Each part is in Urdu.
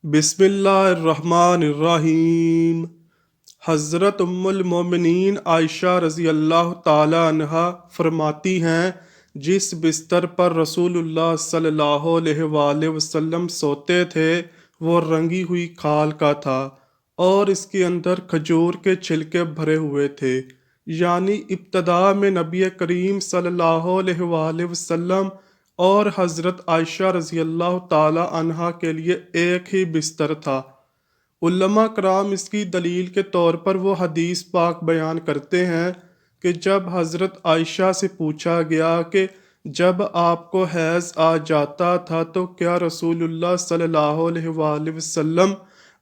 بسم اللہ الرحمن الرحیم۔ حضرت ام المومنین عائشہ رضی اللہ تعالی عنہا فرماتی ہیں، جس بستر پر رسول اللہ صلی اللہ علیہ وآلہ وسلم سوتے تھے وہ رنگی ہوئی کھال کا تھا اور اس کے اندر کھجور کے چھلکے بھرے ہوئے تھے، یعنی ابتدا میں نبی کریم صلی اللہ علیہ وآلہ وسلم اور حضرت عائشہ رضی اللہ تعالی عنہا کے لیے ایک ہی بستر تھا۔ علماء کرام اس کی دلیل کے طور پر وہ حدیث پاک بیان کرتے ہیں کہ جب حضرت عائشہ سے پوچھا گیا کہ جب آپ کو حیض آ جاتا تھا تو کیا رسول اللہ صلی اللہ علیہ وآلہ وسلم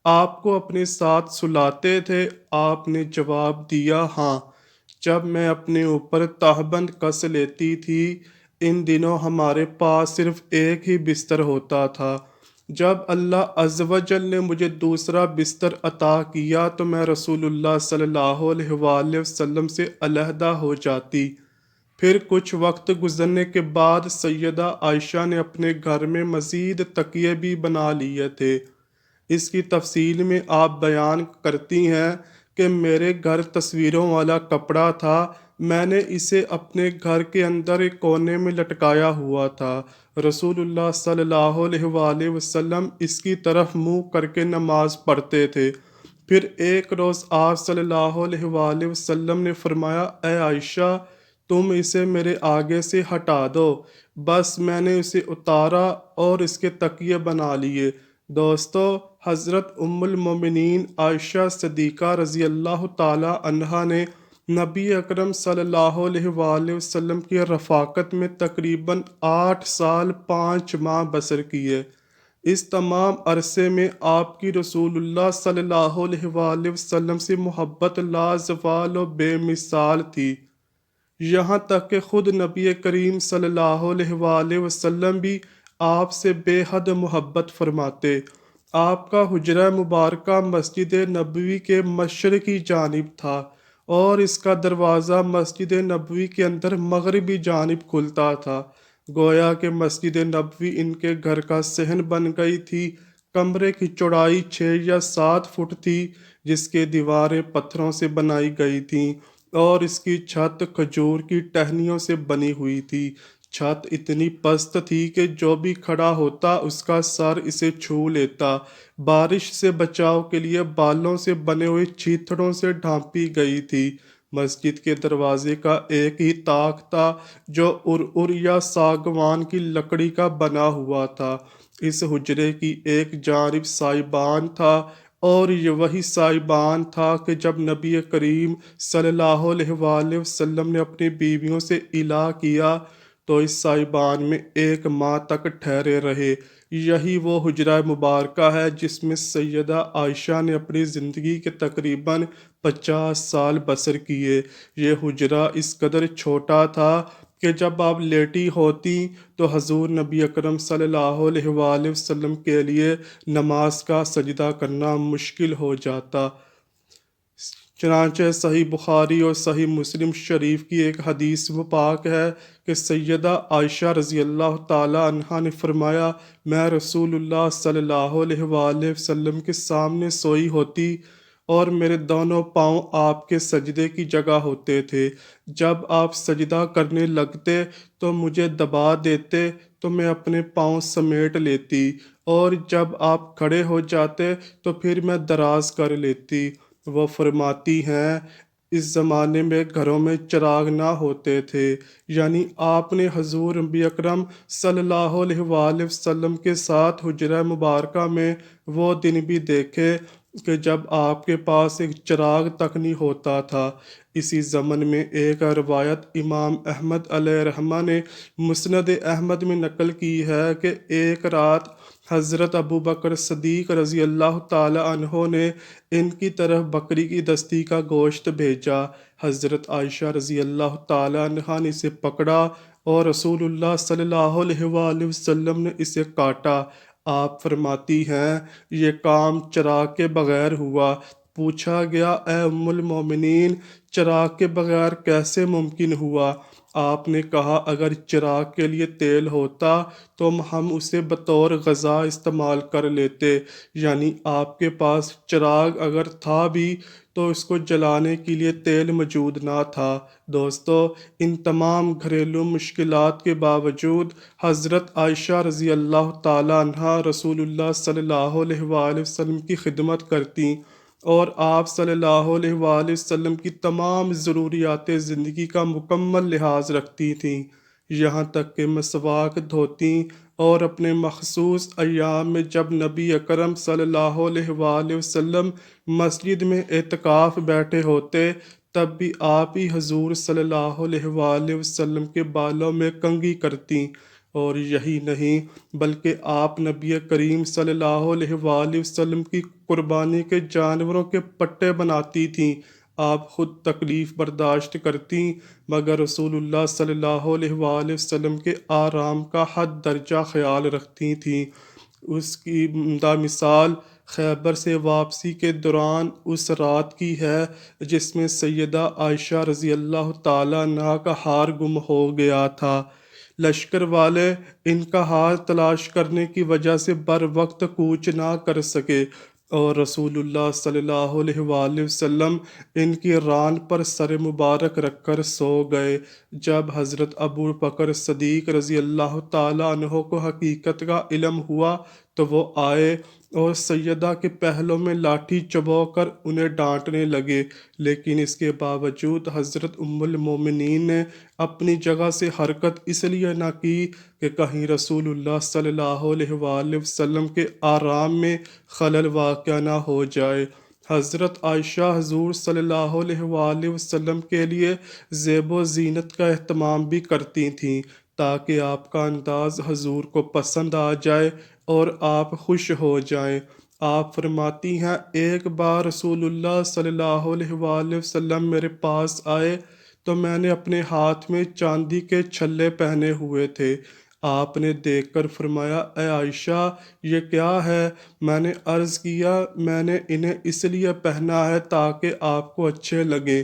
آپ کو اپنے ساتھ سلاتے تھے؟ آپ نے جواب دیا، ہاں، جب میں اپنے اوپر تہبند کس لیتی تھی۔ ان دنوں ہمارے پاس صرف ایک ہی بستر ہوتا تھا۔ جب اللہ عز و جل نے مجھے دوسرا بستر عطا کیا تو میں رسول اللہ صلی اللہ علیہ وآلہ وسلم سے علیحدہ ہو جاتی۔ پھر کچھ وقت گزرنے کے بعد سیدہ عائشہ نے اپنے گھر میں مزید تکیے بھی بنا لیے تھے۔ اس کی تفصیل میں آپ بیان کرتی ہیں کہ میرے گھر تصویروں والا کپڑا تھا، میں نے اسے اپنے گھر کے اندر ایک کونے میں لٹکایا ہوا تھا۔ رسول اللہ صلی اللہ علیہ وآلہ وسلم اس کی طرف منہ کر کے نماز پڑھتے تھے۔ پھر ایک روز آپ صلی اللہ علیہ وآلہ وسلم نے فرمایا، اے عائشہ، تم اسے میرے آگے سے ہٹا دو۔ بس میں نے اسے اتارا اور اس کے تکیے بنا لیے۔ دوستو، حضرت ام المومنین عائشہ صدیقہ رضی اللہ تعالی عنہا نے نبی اکرم صلی اللہ علیہ وآلہ وسلم کی رفاقت میں تقریباً 8 سال 5 ماہ بسر کیے۔ اس تمام عرصے میں آپ کی رسول اللہ صلی اللہ علیہ وآلہ وسلم سے محبت لازوال و بے مثال تھی، یہاں تک کہ خود نبی کریم صلی اللہ علیہ وآلہ وسلم بھی آپ سے بے حد محبت فرماتے۔ آپ کا حجرہ مبارکہ مسجد نبوی کے مشرقی جانب تھا اور اس کا دروازہ مسجد نبوی کے اندر مغربی جانب کھلتا تھا، گویا کہ مسجد نبوی ان کے گھر کا صحن بن گئی تھی۔ کمرے کی چوڑائی 6 یا 7 فٹ تھی، جس کے دیواریں پتھروں سے بنائی گئی تھیں اور اس کی چھت کھجور کی ٹہنیوں سے بنی ہوئی تھی۔ چھت اتنی پست تھی کہ جو بھی کھڑا ہوتا اس کا سر اسے چھو لیتا۔ بارش سے بچاؤ کے لیے بالوں سے بنے ہوئے چیتڑوں سے ڈھانپی گئی تھی۔ مسجد کے دروازے کا ایک ہی طاق تھا جو ارر یا ساگوان کی لکڑی کا بنا ہوا تھا۔ اس حجرے کی ایک جانب سائبان تھا اور یہ وہی سائبان تھا کہ جب نبی کریم صلی اللہ علیہ وآلہ وسلم نے اپنی بیویوں سے الا کیا تو اس سائبان میں 1 ماہ تک ٹھہرے رہے۔ یہی وہ حجرہ مبارکہ ہے جس میں سیدہ عائشہ نے اپنی زندگی کے تقریباً 50 سال بسر کیے۔ یہ حجرہ اس قدر چھوٹا تھا کہ جب آپ لیٹی ہوتی تو حضور نبی اکرم صلی اللہ علیہ وآلہ وسلم کے لیے نماز کا سجدہ کرنا مشکل ہو جاتا۔ چنانچہ صحیح بخاری اور صحیح مسلم شریف کی ایک حدیث پاک ہے کہ سیدہ عائشہ رضی اللہ تعالی عنہا نے فرمایا، میں رسول اللہ صلی اللہ علیہ وآلہ وسلم کے سامنے سوئی ہوتی اور میرے دونوں پاؤں آپ کے سجدے کی جگہ ہوتے تھے۔ جب آپ سجدہ کرنے لگتے تو مجھے دبا دیتے تو میں اپنے پاؤں سمیٹ لیتی، اور جب آپ کھڑے ہو جاتے تو پھر میں دراز کر لیتی۔ وہ فرماتی ہیں، اس زمانے میں گھروں میں چراغ نہ ہوتے تھے، یعنی آپ نے حضور نبی اکرم صلی اللہ علیہ وآلہ وسلم کے ساتھ حجرہ مبارکہ میں وہ دن بھی دیکھے کہ جب آپ کے پاس ایک چراغ تک نہیں ہوتا تھا۔ اسی زمن میں ایک روایت امام احمد علیہ رحمہ نے مسند احمد میں نقل کی ہے کہ ایک رات حضرت ابو بکر صدیق رضی اللہ تعالی عنہ نے ان کی طرف بکری کی دستی کا گوشت بھیجا۔ حضرت عائشہ رضی اللہ تعالی عنہ نے اسے پکڑا اور رسول اللہ صلی اللہ علیہ وآلہ وسلم نے اسے کاٹا۔ آپ فرماتی ہیں، یہ کام چراغ کے بغیر ہوا۔ پوچھا گیا، اے ام المومنین، چراغ کے بغیر کیسے ممکن ہوا؟ آپ نے کہا اگر چراغ کے لیے تیل ہوتا تو ہم اسے بطور غذا استعمال کر لیتے، یعنی آپ کے پاس چراغ اگر تھا بھی تو اس کو جلانے کے لیے تیل موجود نہ تھا۔ دوستو، ان تمام گھریلو مشکلات کے باوجود حضرت عائشہ رضی اللہ تعالیٰ عنہ رسول اللہ صلی اللہ علیہ وآلہ وسلم کی خدمت کرتیں اور آپ صلی اللہ علیہ وآلہ وسلم کی تمام ضروریات زندگی کا مکمل لحاظ رکھتی تھیں، یہاں تک کہ مسواک دھوتیں اور اپنے مخصوص ایام میں جب نبی اکرم صلی اللہ علیہ وآلہ وسلم مسجد میں اعتکاف بیٹھے ہوتے تب بھی آپ ہی حضور صلی اللہ علیہ وآلہ وسلم کے بالوں میں کنگھی کرتیں، اور یہی نہیں بلکہ آپ نبی کریم صلی اللہ علیہ وآلہ وسلم کی قربانی کے جانوروں کے پٹے بناتی تھیں۔ آپ خود تکلیف برداشت کرتیں مگر رسول اللہ صلی اللہ علیہ وآلہ وسلم کے آرام کا حد درجہ خیال رکھتی تھیں۔ اس کی عمدہ مثال خیبر سے واپسی کے دوران اس رات کی ہے جس میں سیدہ عائشہ رضی اللہ تعالیٰ عنہا کا ہار گم ہو گیا تھا۔ لشکر والے ان کا ہار تلاش کرنے کی وجہ سے بر وقت کوچ نہ کر سکے اور رسول اللہ صلی اللہ علیہ وآلہ وسلم ان کی ران پر سر مبارک رکھ کر سو گئے۔ جب حضرت ابو بکر صدیق رضی اللہ تعالیٰ عنہ کو حقیقت کا علم ہوا تو وہ آئے اور سیدہ کے پہلوں میں لاٹھی چبو کر انہیں ڈانٹنے لگے، لیکن اس کے باوجود حضرت ام المومنین نے اپنی جگہ سے حرکت اس لیے نہ کی کہ کہیں رسول اللہ صلی اللہ علیہ وآلہ وسلم کے آرام میں خلل واقع نہ ہو جائے۔ حضرت عائشہ حضور صلی اللہ علیہ وآلہ وسلم کے لیے زیب و زینت کا اہتمام بھی کرتی تھیں تاکہ آپ کا انداز حضور کو پسند آ جائے اور آپ خوش ہو جائیں۔ آپ فرماتی ہیں ایک بار رسول اللہ صلی اللہ علیہ وآلہ وسلم میرے پاس آئے تو میں نے اپنے ہاتھ میں چاندی کے چھلے پہنے ہوئے تھے۔ آپ نے دیکھ کر فرمایا اے عائشہ یہ کیا ہے؟ میں نے عرض کیا میں نے انہیں اس لیے پہنا ہے تاکہ آپ کو اچھے لگیں۔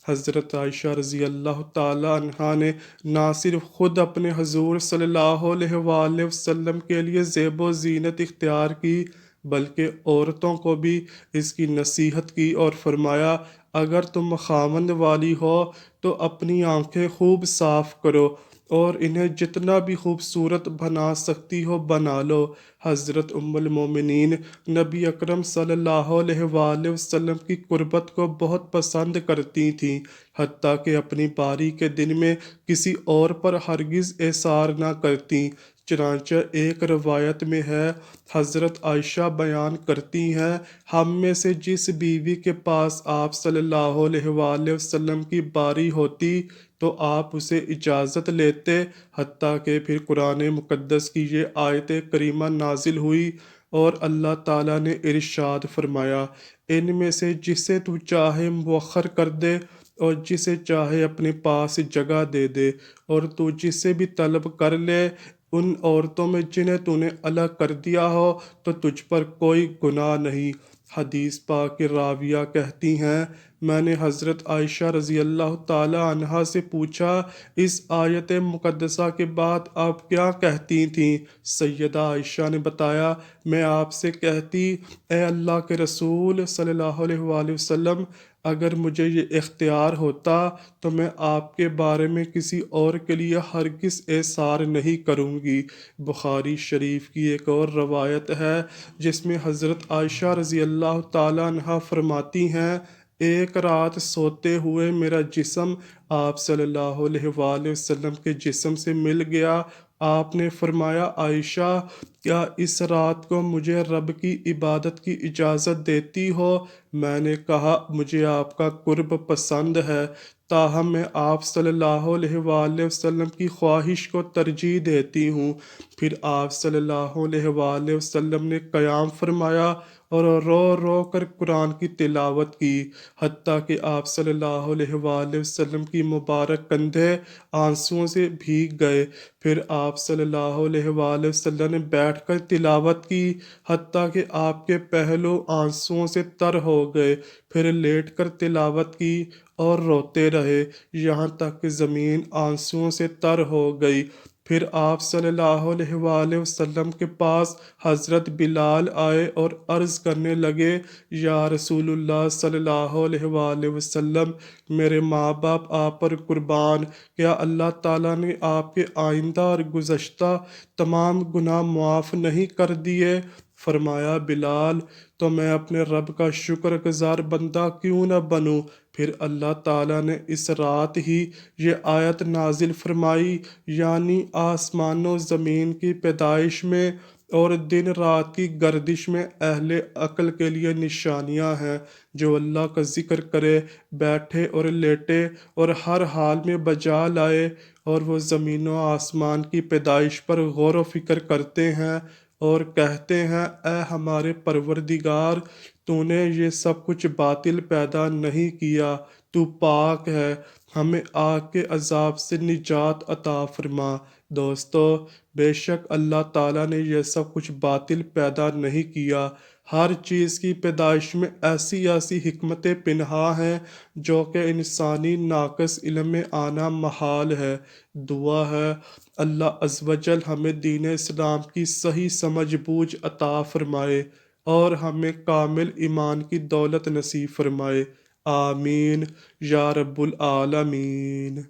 حضرت عائشہ رضی اللہ تعالیٰ عنہا نے نہ صرف خود اپنے حضور صلی اللہ علیہ وآلہ وسلم کے لیے زیب و زینت اختیار کی بلکہ عورتوں کو بھی اس کی نصیحت کی اور فرمایا اگر تم خاوند والی ہو تو اپنی آنکھیں خوب صاف کرو اور انہیں جتنا بھی خوبصورت بنا سکتی ہو بنا لو۔ حضرت ام المومنین نبی اکرم صلی اللہ علیہ وآلہ وسلم کی قربت کو بہت پسند کرتی تھیں، حتیٰ کہ اپنی باری کے دن میں کسی اور پر ہرگز ایثار نہ کرتیں۔ چنانچہ ایک روایت میں ہے حضرت عائشہ بیان کرتی ہیں ہم میں سے جس بیوی کے پاس آپ صلی اللہ علیہ وآلہ وسلم کی باری ہوتی تو آپ اسے اجازت لیتے، حتیٰ کہ پھر قرآن مقدس کی یہ آیت کریمہ نازل ہوئی اور اللہ تعالیٰ نے ارشاد فرمایا ان میں سے جسے تو چاہے مؤخر کر دے اور جسے چاہے اپنے پاس جگہ دے دے، اور تو جسے بھی طلب کر لے ان عورتوں میں جنہیں تو نے الگ کر دیا ہو تو تجھ پر کوئی گناہ نہیں۔ حدیث پاک کی راویہ کہتی ہیں میں نے حضرت عائشہ رضی اللہ تعالی عنہا سے پوچھا اس آیت مقدسہ کے بعد آپ کیا کہتی تھیں؟ سیدہ عائشہ نے بتایا میں آپ سے کہتی اے اللہ کے رسول صلی اللہ علیہ وآلہ وسلم اگر مجھے یہ اختیار ہوتا تو میں آپ کے بارے میں کسی اور کے لیے ہرگز ایثار نہیں کروں گی۔ بخاری شریف کی ایک اور روایت ہے جس میں حضرت عائشہ رضی اللہ تعالیٰ عنہا فرماتی ہیں ایک رات سوتے ہوئے میرا جسم آپ صلی اللہ علیہ وآلہ وسلم کے جسم سے مل گیا۔ آپ نے فرمایا عائشہ کیا اس رات کو مجھے رب کی عبادت کی اجازت دیتی ہو؟ میں نے کہا مجھے آپ کا قرب پسند ہے تاہم میں آپ صلی اللہ علیہ وآلہ وسلم کی خواہش کو ترجیح دیتی ہوں۔ پھر آپ صلی اللہ علیہ وآلہ وسلم نے قیام فرمایا اور رو رو کر قرآن کی تلاوت کی حتیٰ کہ آپ صلی اللہ علیہ وآلہ وسلم کی مبارک کندھے آنسوؤں سے بھیگ گئے۔ پھر آپ صلی اللہ علیہ وآلہ وسلم نے بیٹھ بیٹھ کر تلاوت کی حتیٰ کہ آپ کے پہلو آنسوؤں سے تر ہو گئے، پھر لیٹ کر تلاوت کی اور روتے رہے یہاں تک کہ زمین آنسوؤں سے تر ہو گئی۔ پھر آپ صلی اللہ علیہ وآلہ وسلم کے پاس حضرت بلال آئے اور عرض کرنے لگے، یا رسول اللہ صلی اللہ علیہ وآلہ وسلم، میرے ماں باپ آپ پر قربان، کیا اللہ تعالیٰ نے آپ کے آئندہ اور گزشتہ تمام گناہ معاف نہیں کر دیے؟ فرمایا، بلال، تو میں اپنے رب کا شکر گزار بندہ کیوں نہ بنوں؟ پھر اللہ تعالیٰ نے اس رات ہی یہ آیت نازل فرمائی، یعنی آسمان و زمین کی پیدائش میں اور دن رات کی گردش میں اہل عقل کے لیے نشانیاں ہیں۔ جو اللہ کا ذکر کرے، بیٹھے اور لیٹے اور ہر حال میں بجا لائے، اور وہ زمین و آسمان کی پیدائش پر غور و فکر کرتے ہیں اور کہتے ہیں، اے ہمارے پروردگار، تو نے یہ سب کچھ باطل پیدا نہیں کیا، تو پاک ہے، ہمیں آگ کے عذاب سے نجات عطا فرما۔ دوستو، بے شک اللہ تعالیٰ نے یہ سب کچھ باطل پیدا نہیں کیا۔ ہر چیز کی پیدائش میں ایسی ایسی حکمتیں پنہاں ہیں جو کہ انسانی ناقص علم میں آنا محال ہے۔ دعا ہے اللہ عز و جل ہمیں دین اسلام کی صحیح سمجھ بوجھ عطا فرمائے اور ہمیں کامل ایمان کی دولت نصیب فرمائے، آمین یا رب العالمین۔